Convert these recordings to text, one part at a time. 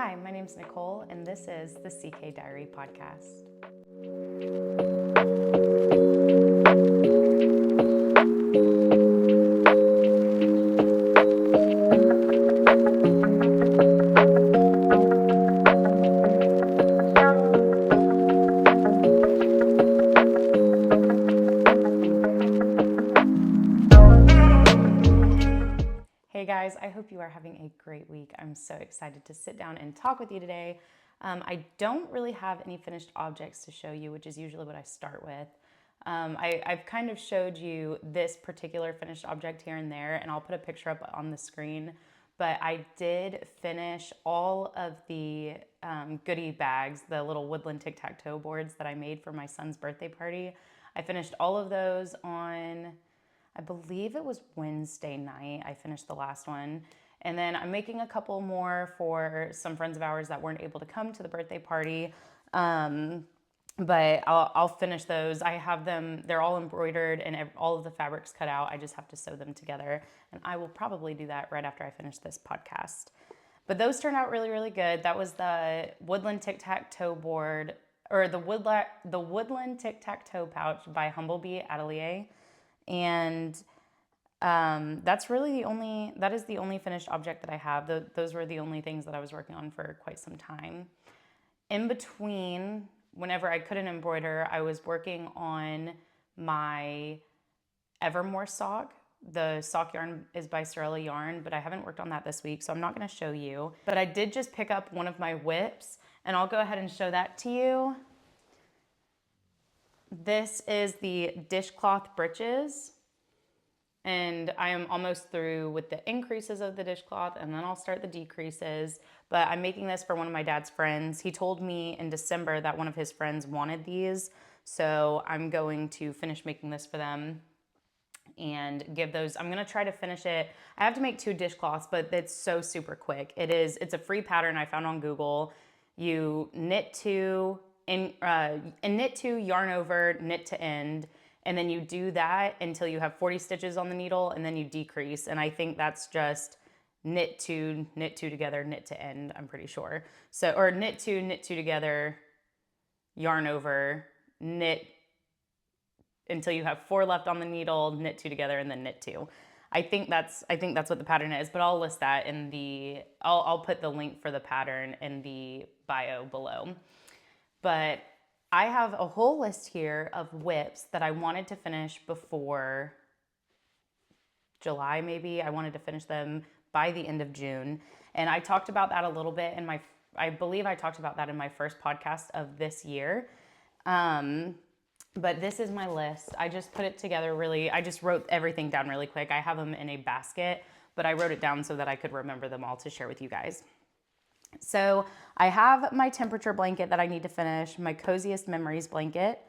Hi, my name's Nicole, and this is the CK Diary podcast. Hey guys, I hope you are having a great week. I'm so excited to sit down and talk with you today. I don't really have any finished objects to show you, which is usually what I start with. I've kind of showed you this particular finished object here and there, and I'll put a picture up on the screen. But I did finish all of the goodie bags, the little Woodland tic-tac-toe boards that I made for my son's birthday party. I finished all of those on, I believe it was Wednesday night. I finished the last one. And then I'm making a couple more for some friends of ours that weren't able to come to the birthday party. But I'll finish those. I have them, they're all embroidered and all of the fabrics cut out. I just have to sew them together. And I will probably do that right after I finish this podcast. But those turned out really, really good. That was the Woodland tic-tac-toe board, or the Woodland tic-tac-toe pouch by Humblebee Atelier. And that's really that is the only finished object that I have. Those were the only things that I was working on for quite some time. In between, whenever I couldn't embroider, I was working on my Evermore sock. The sock yarn is by Sorella Yarn, but I haven't worked on that this week, so I'm not gonna show you. But I did just pick up one of my WIPS, and I'll go ahead and show that to you. This is the Dishcloth Britches, and I am almost through with the increases of the dishcloth, and then I'll start the decreases. But I'm making this for one of my dad's friends. He told me in December that one of his friends wanted these, so I'm going to finish making this for them and give those. I'm gonna try to finish it. I have to make 2 dishcloths, but it's so super quick. It's a free pattern I found on Google. You knit 2, knit 2, yarn over, knit to end, and then you do that until you have 40 stitches on the needle, and then you decrease. And I think that's just knit 2 together, knit to end, I'm pretty sure. So, or knit 2 together, yarn over, knit until you have 4 left on the needle, knit 2 together, and then knit 2. I think that's what the pattern is, but I'll list that in the, I'll put the link for the pattern in the bio below. But I have a whole list here of WIPs that I wanted to finish before July, maybe. I wanted to finish them by the end of June. And I talked about that a little bit in I believe I talked about that in my first podcast of this year. But this is my list. I just put it together I just wrote everything down really quick. I have them in a basket, but I wrote it down so that I could remember them all to share with you guys. So I have my temperature blanket that I need to finish, my Coziest Memories blanket,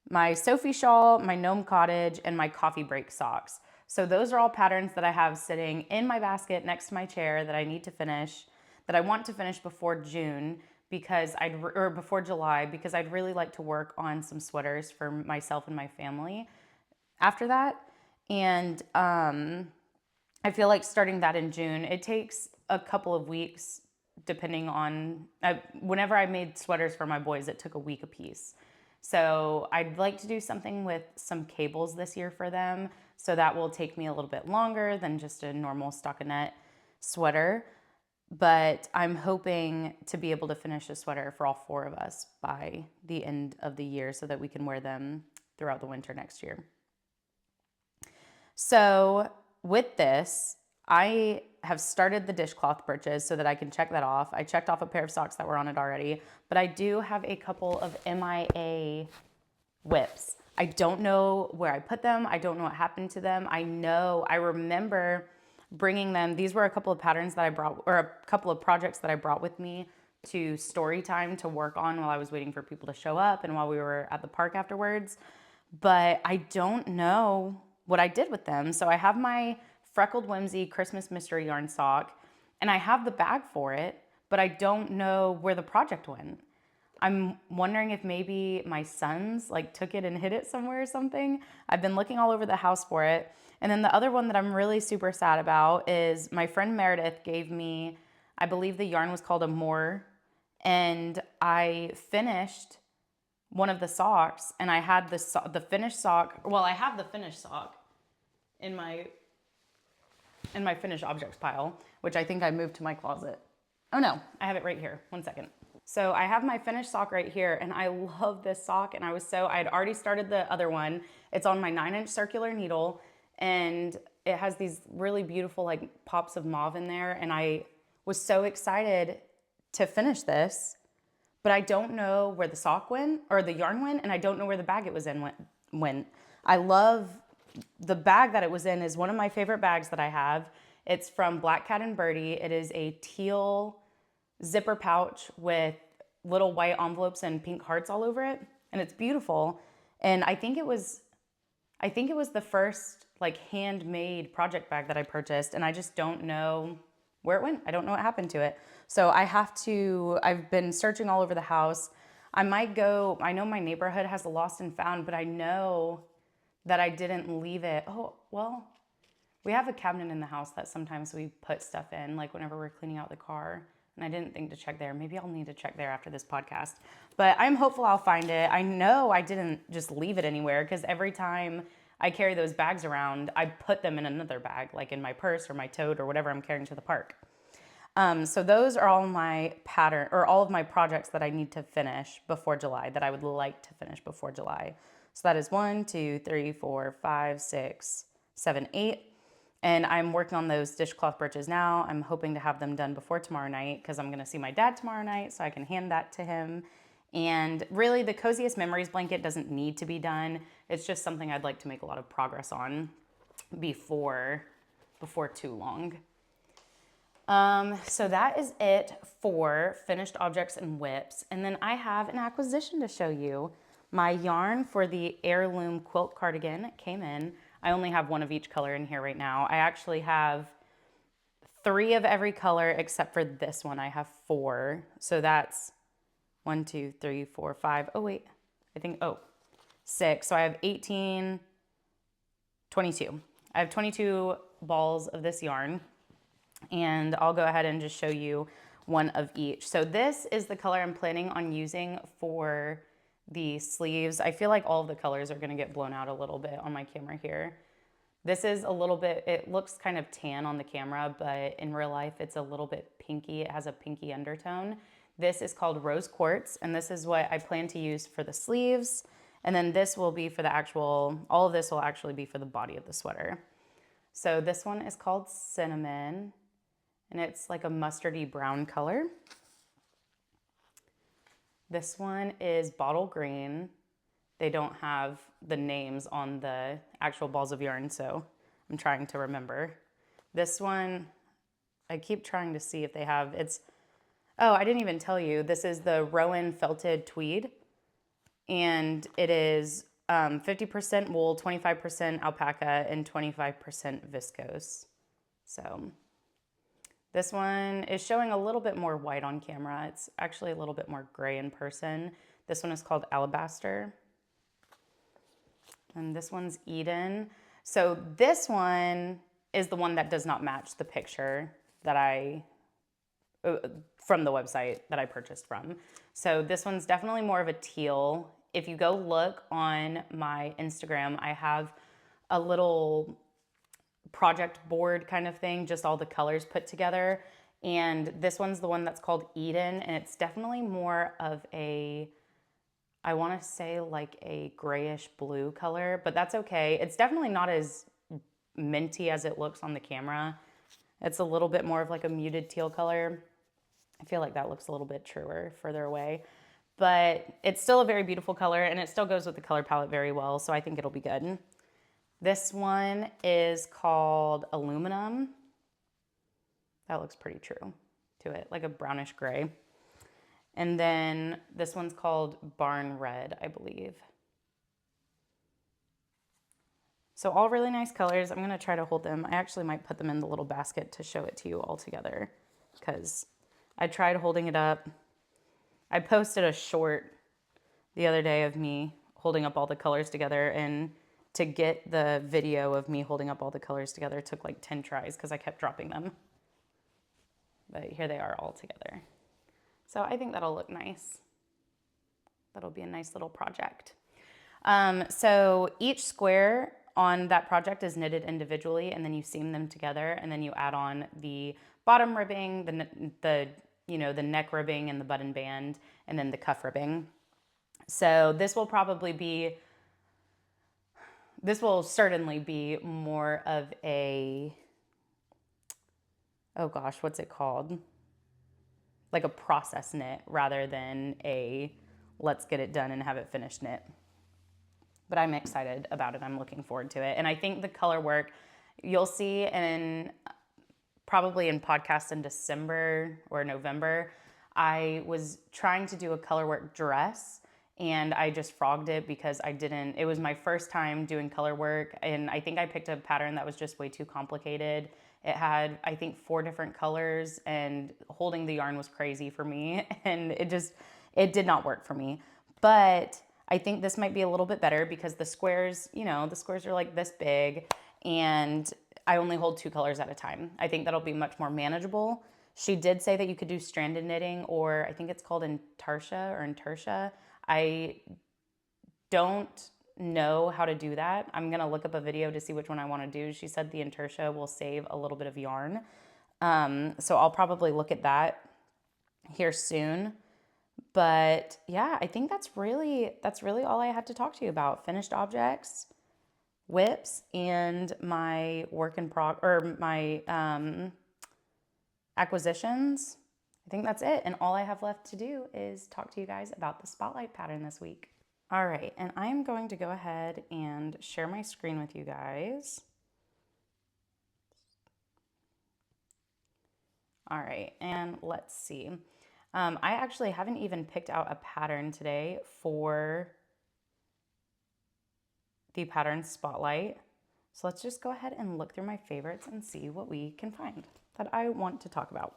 my Sophie shawl, my Gnome Cottage, and my coffee break socks. So those are all patterns that I have sitting in my basket next to my chair that I need to finish, that I want to finish before June before July, because I'd really like to work on some sweaters for myself and my family after that. And I feel like starting that in June, it takes a couple of weeks depending on, whenever I made sweaters for my boys, it took a week a piece. So I'd like to do something with some cables this year for them. So that will take me a little bit longer than just a normal stockinette sweater. But I'm hoping to be able to finish a sweater for all 4 of us by the end of the year so that we can wear them throughout the winter next year. So with this, I have started the Dishcloth Britches so that I can check that off. I checked off a pair of socks that were on it already, but I do have a couple of MIA WIPs. I don't know where I put them. I don't know what happened to them. I remember bringing them. These were a couple of patterns that I brought, or a couple of projects that I brought with me to story time to work on while I was waiting for people to show up and while we were at the park afterwards. But I don't know what I did with them. So I have my Freckled Whimsy Christmas Mystery Yarn sock, and I have the bag for it, but I don't know where the project went. I'm wondering if maybe my sons took it and hid it somewhere or something. I've been looking all over the house for it. And then the other one that I'm really super sad about is my friend Meredith gave me, I believe the yarn was called Amore, and I finished one of the socks, and I had the finished sock. Well, I have the finished sock in my finished objects pile, which I think I moved to my closet. Oh no, I have it right here. One second. So I have my finished sock right here, and I love this sock, and I had already started the other one. It's on my 9-inch circular needle, and it has these really beautiful like pops of mauve in there, and I was so excited to finish this, but I don't know where the sock went, or the yarn went, and I don't know where the bag it was in went. I love the bag that it was in is one of my favorite bags that I have. It's from Black Cat and Birdie. It is a teal zipper pouch with little white envelopes and pink hearts all over it, and it's beautiful. And I think it was the first like handmade project bag that I purchased, and I just don't know where it went. I don't know what happened to it. So I've been searching all over the house. I know my neighborhood has a lost and found, but I know that I didn't leave it. Oh, well, we have a cabinet in the house that sometimes we put stuff in, like whenever we're cleaning out the car. And I didn't think to check there. Maybe I'll need to check there after this podcast. But I'm hopeful I'll find it. I know I didn't just leave it anywhere, because every time I carry those bags around, I put them in another bag, like in my purse or my tote or whatever I'm carrying to the park. So those are all all of my projects that I need to finish before July, that I would like to finish before July. So that is 1, 2, 3, 4, 5, 6, 7, 8. And I'm working on those dishcloth britches now. I'm hoping to have them done before tomorrow night, because I'm going to see my dad tomorrow night, so I can hand that to him. And really, the Coziest Memories blanket doesn't need to be done. It's just something I'd like to make a lot of progress on before too long. So that is it for finished objects and WIPS. And then I have an acquisition to show you. My yarn for the heirloom quilt cardigan came in. I only have one of each color in here right now. I actually have 3 of every color except for this one. I have 4. So that's 1, 2, 3, 4, 5. Oh wait, 6. So I have 18, 22. I have 22 balls of this yarn, and I'll go ahead and just show you one of each. So this is the color I'm planning on using for the sleeves. I feel like all of the colors are gonna get blown out a little bit on my camera here. This is a little bit, it looks kind of tan on the camera, but in real life it's a little bit pinky. It has a pinky undertone. This is called Rose Quartz, and this is what I plan to use for the sleeves. And then this will be for all of this will actually be for the body of the sweater. So this one is called Cinnamon, and it's like a mustardy brown color. This one is Bottle Green. They don't have the names on the actual balls of yarn, so I'm trying to remember. This one, I keep trying to see if they have, oh, I didn't even tell you. This is the Rowan Felted Tweed, and it is 50% wool, 25% alpaca, and 25% viscose. So this one is showing a little bit more white on camera. It's actually a little bit more gray in person. This one is called Alabaster. And this one's Eden. So this one is the one that does not match the picture that from the website that I purchased from. So this one's definitely more of a teal. If you go look on my Instagram, I have a little project board kind of thing, just all the colors put together. And this one's the one that's called Eden, and it's definitely more of I want to say like a grayish blue color, but that's okay. It's definitely not as minty as it looks on the camera. It's a little bit more of like a muted teal color. I feel like that looks a little bit truer further away, but it's still a very beautiful color, and it still goes with the color palette very well, so I think it'll be good. This one is called Aluminum. That looks pretty true to it, like a brownish gray. And then this one's called Barn Red, I believe. So all really nice colors. I'm gonna try to hold them. I actually might put them in the little basket to show it to you all together, because I tried holding it up. I posted a short the other day of me holding up all the colors together, and to get the video of me holding up all the colors together took like 10 tries because I kept dropping them. but here they are all together. So I think that'll look nice. That'll be a nice little project. So each square on that project is knitted individually, and then you seam them together, and then you add on the bottom ribbing, the neck ribbing and the button band, and then the cuff ribbing. So this will certainly be more of a, oh gosh, what's it called? Like a process knit rather than a let's get it done and have it finished knit. But I'm excited about it. I'm looking forward to it. And I think the color work, you'll see probably in podcast in December or November, I was trying to do a color work dress and I just frogged it because it was my first time doing color work. And I think I picked a pattern that was just way too complicated. It had, I think, 4 different colors and holding the yarn was crazy for me. And it did not work for me. But I think this might be a little bit better because the squares are like this big and I only hold 2 colors at a time. I think that'll be much more manageable. She did say that you could do stranded knitting, or I think it's called intertia. I don't know how to do that. I'm gonna look up a video to see which one I wanna do. She said the intertia will save a little bit of yarn. So I'll probably look at that here soon. But yeah, I think that's really all I had to talk to you about. Finished objects, WIPS, and my my acquisitions. I think that's it. And all I have left to do is talk to you guys about the spotlight pattern this week. All right, and I'm going to go ahead and share my screen with you guys. All right, and let's see. I actually haven't even picked out a pattern today for the pattern spotlight. So let's just go ahead and look through my favorites and see what we can find that I want to talk about.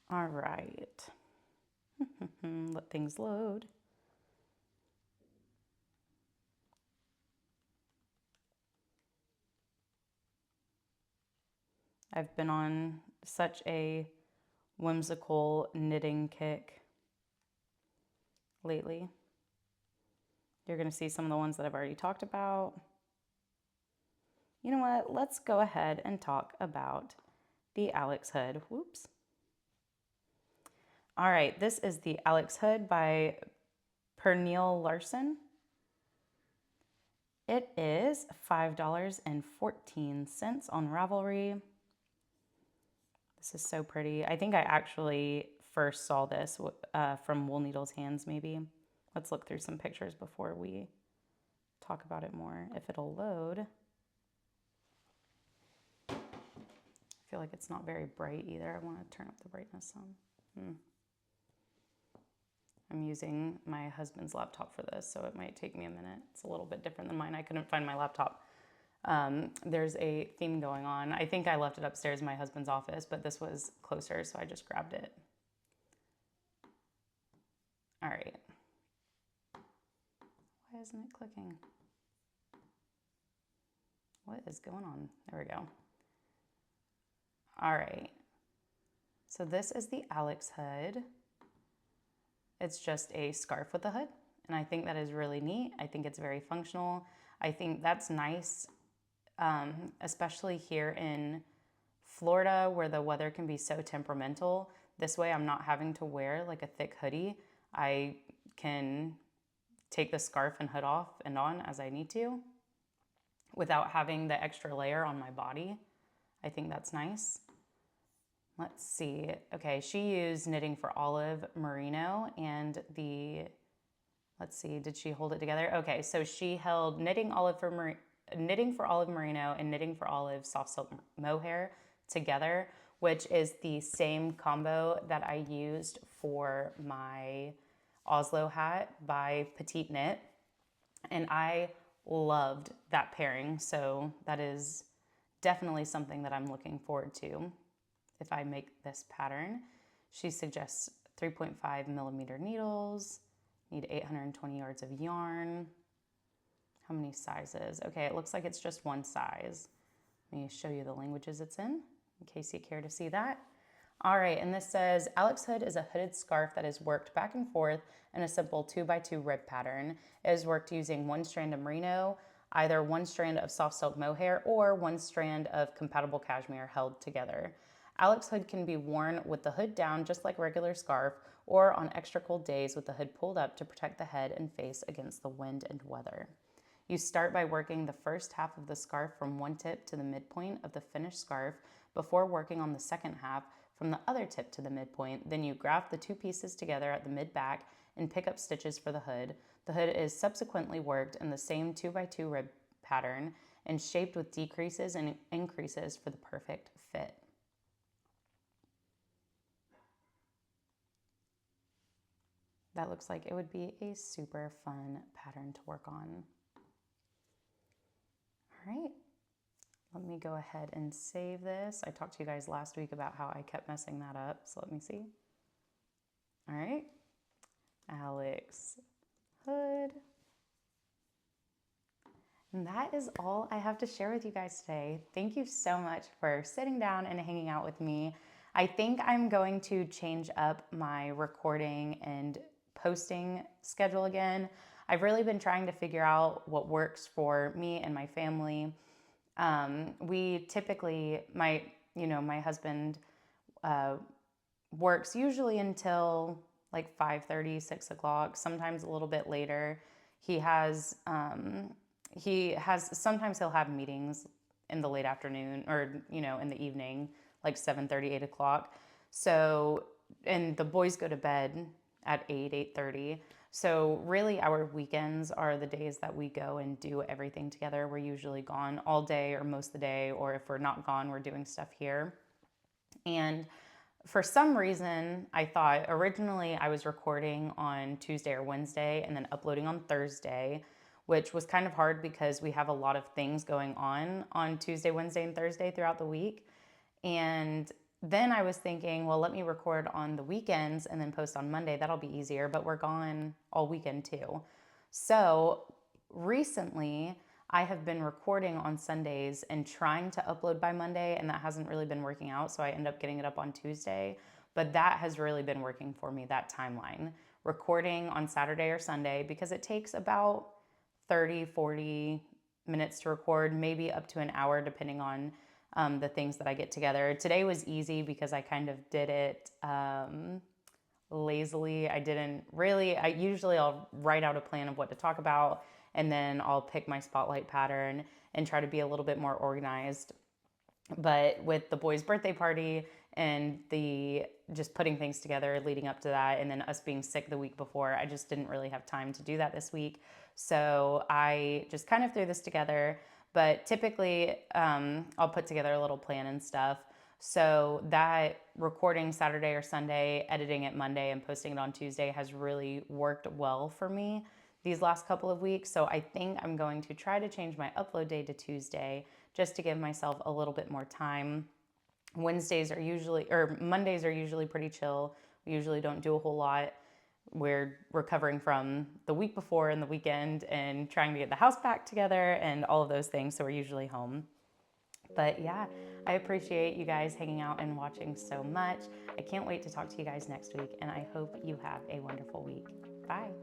All right. Let things load. I've been on such a whimsical knitting kick lately. You're going to see some of the ones that I've already talked about. You know what? Let's go ahead and talk about the Alex hood. Whoops. All right, this is the Alex hood by Pernille Larson. It is $5.14 on Ravelry. This is so pretty. I think I actually first saw this from Wool Needle's Hands, maybe. Let's look through some pictures before we talk about it more, if it'll load. I feel like it's not very bright either. I want to turn up the brightness some. I'm using my husband's laptop for this, so it might take me a minute. It's a little bit different than mine. I couldn't find my laptop. There's a theme going on. I think I left it upstairs in my husband's office, but this was closer, so I just grabbed it. All right. Why isn't it clicking? What is going on? There we go. All right. So this is the Alex hood. It's just a scarf with a hood, and I think that is really neat. I think it's very functional. I think that's nice, especially here in Florida where the weather can be so temperamental. This way I'm not having to wear like a thick hoodie. I can take the scarf and hood off and on as I need to without having the extra layer on my body. I think that's nice. Let's see. Okay, she used Knitting for Olive Merino and let's see, did she hold it together? Okay, so she held Knitting for Olive Merino and Knitting for Olive Soft Silk Mohair together, which is the same combo that I used for my Oslo hat by Petite Knit. And I loved that pairing, so that is definitely something that I'm looking forward to if I make this pattern. She suggests 3.5 millimeter needles, need 820 yards of yarn. How many sizes? Okay, it looks like it's just one size. Let me show you the languages it's in. in case you care to see that. All right, and this says, Alex hood is a hooded scarf that is worked back and forth in a simple 2x2 rib pattern. It is worked using one strand of merino, either one strand of soft silk mohair or one strand of compatible cashmere held together. Alex hood can be worn with the hood down just like a regular scarf, or on extra cold days with the hood pulled up to protect the head and face against the wind and weather. You start by working the first half of the scarf from one tip to the midpoint of the finished scarf before working on the second half from the other tip to the midpoint. Then you graft the two pieces together at the mid-back and pick up stitches for the hood. The hood is subsequently worked in the same 2x2 rib pattern and shaped with decreases and increases for the perfect fit. That looks like it would be a super fun pattern to work on. All right, let me go ahead and save this. I talked to you guys last week about how I kept messing that up, so let me see. All right, Alex hood. And that is all I have to share with you guys today. Thank you so much for sitting down and hanging out with me. I think I'm going to change up my recording and posting schedule again. I've really been trying to figure out what works for me and my family. We typically, my husband works usually until like 5:30, 6 o'clock, sometimes a little bit later. Sometimes he'll have meetings in the late afternoon or, in the evening, like 7:30, 8 o'clock. So, and the boys go to bed at 8:30. So really our weekends are the days that we go and do everything together. We're usually gone all day or most of the day, or if we're not gone, we're doing stuff here. And for some reason, I thought originally I was recording on Tuesday or Wednesday and then uploading on Thursday, which was kind of hard because we have a lot of things going on Tuesday, Wednesday, and Thursday throughout the week. And then I was thinking, well, let me record on the weekends and then post on Monday. That'll be easier, but we're gone all weekend too. So recently, I have been recording on Sundays and trying to upload by Monday, and that hasn't really been working out. So I end up getting it up on Tuesday, but that has really been working for me, that timeline. Recording on Saturday or Sunday, because it takes about 30, 40 minutes to record, maybe up to an hour, depending on the things that I get together. Today was easy because I kind of did it lazily. I'll write out a plan of what to talk about, and then I'll pick my spotlight pattern and try to be a little bit more organized. But with the boys' birthday party and just putting things together leading up to that, and then us being sick the week before, I just didn't really have time to do that this week. So I just kind of threw this together. But typically, I'll put together a little plan and stuff. So that recording Saturday or Sunday, editing it Monday, and posting it on Tuesday has really worked well for me these last couple of weeks. So I think I'm going to try to change my upload day to Tuesday just to give myself a little bit more time. Mondays are usually pretty chill. We usually don't do a whole lot. We're recovering from the week before and the weekend and trying to get the house back together and all of those things. So we're usually home. But yeah, I appreciate you guys hanging out and watching so much. I can't wait to talk to you guys next week, and I hope you have a wonderful week. Bye.